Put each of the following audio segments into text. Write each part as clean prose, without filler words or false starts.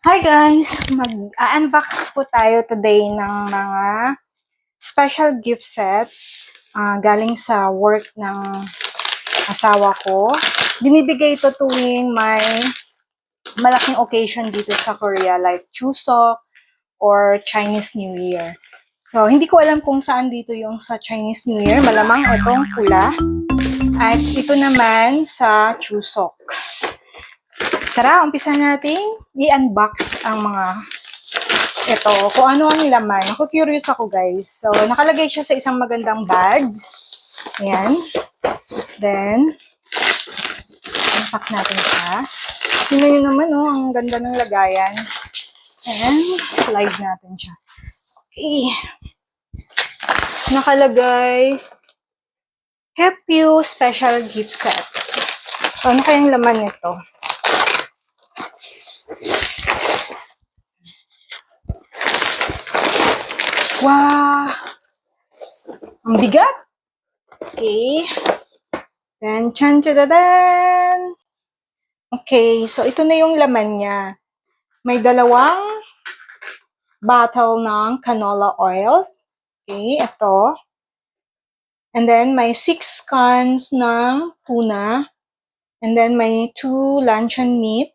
Hi guys! Mag-unbox po tayo today ng mga special gift set galing sa work ng asawa ko. Binibigay ito tuwing may malaking occasion dito sa Korea like Chuseok or Chinese New Year. So, hindi ko alam kung saan dito yung sa Chinese New Year. Malamang itong pula. At ito naman sa Chuseok. Tara, umpisa natin i-unbox ang mga ito, kung ano ang laman. Ako curious ako guys. So, nakalagay siya sa isang magandang bag. Ayan. Then, unpack natin siya. Tingnan nyo naman, oh, ang ganda ng lagayan. And, slide natin siya. Okay. Nakalagay, Help You Special Gift Set. So, ano kayang laman nito? Wow! Ang bigat! Okay. Then, chan-chadadan! Okay, so ito na yung laman niya. May dalawang bottle ng canola oil. Okay, ito. And then, may 6 cans ng tuna. And then, may 2 luncheon meat.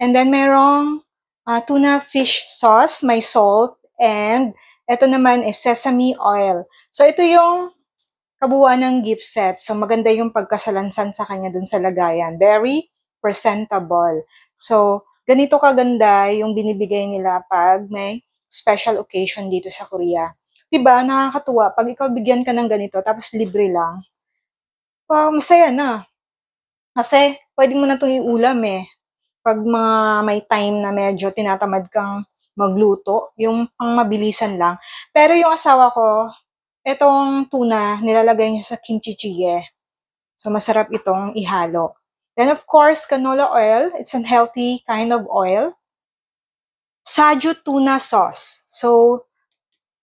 And then, mayroong tuna fish sauce, may salt, and ito naman is sesame oil. So, ito yung kabuuan ng gift set. So, maganda yung pagkasalansan sa kanya dun sa lagayan. Very presentable. So, ganito kaganda yung binibigay nila pag may special occasion dito sa Korea. Diba? Nakakatuwa. Pag ikaw bigyan ka ng ganito, tapos libre lang, wow, masaya na. Kasi, pwede mo na itong iulam eh. Pag may time na medyo tinatamad kang magluto, yung pang mabilisan lang. Pero yung asawa ko, itong tuna, nilalagay niya sa kimchi jjigae. So, masarap itong ihalo. Then, of course, canola oil. It's a healthy kind of oil. Saju tuna sauce. So,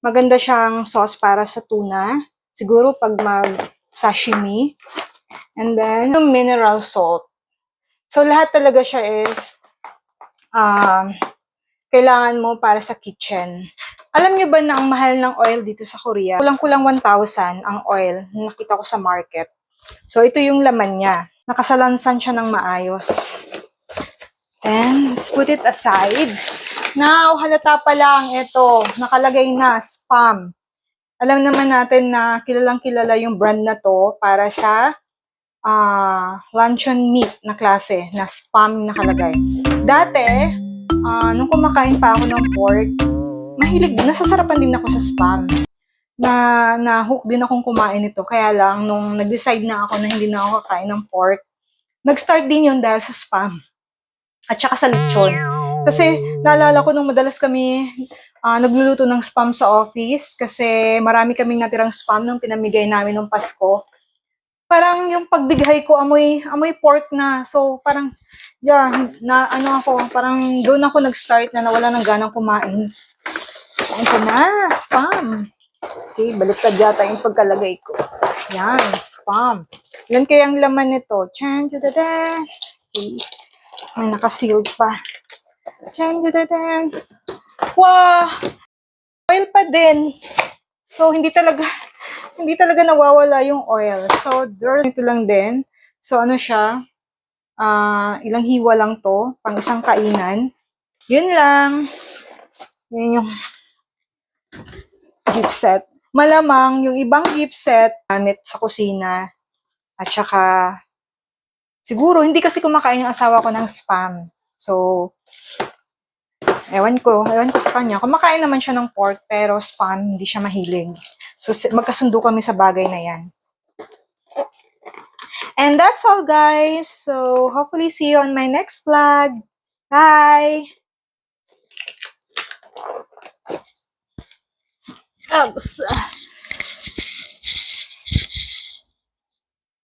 maganda siyang sauce para sa tuna. Siguro pag mag-sashimi. And then, yung mineral salt. So, lahat talaga siya is kailangan mo para sa kitchen. Alam niyo ba na ang mahal ng oil dito sa Korea? Kulang-kulang 1,000 ang oil na nakita ko sa market. So, ito yung laman niya. Nakasalansan siya ng maayos. And, let's put it aside. Now, halata pa lang ito. Nakalagay na, Spam. Alam naman natin na kilalang-kilala yung brand na to para sa luncheon meat na klase na Spam nakalagay. Dati, nung kumakain pa ako ng pork, nasasarapan din ako sa Spam. Na-hook din akong kumain ito. Kaya lang, nung nag-decide na ako na hindi na ako kakain ng pork, nag-start din yun dahil sa Spam. At saka sa lechon. Kasi, naalala ko nung madalas kami nagluluto ng Spam sa office kasi marami kaming natirang Spam nung pinamigay namin nung Pasko. Parang yung pagdighay ko, amoy pork na. So, parang, parang doon ako nag-start na nawala ng ganang kumain. Ito na, Spam. Okay, baliktad yata yung pagkalagay ko. Yan, Spam. Ilan kaya ang laman nito? Chan-chadadan. Okay, may nakasealed pa. Chan-chadadan. Wow! Oil pa din. So, hindi talaga nawawala yung oil. So, ito lang din. So, ano siya? Ilang hiwa lang to, pang isang kainan. Yun lang. Yun yung gift set. Malamang, yung ibang gift set, gamit sa kusina. At saka, siguro, hindi kasi kumakain yung asawa ko ng Spam. So, ewan ko sa kanya. Kumakain naman siya ng pork, pero Spam, hindi siya mahilig. So, magkasundo kami sa bagay na yan. And that's all, guys. So, hopefully see you on my next vlog. Bye! Oops.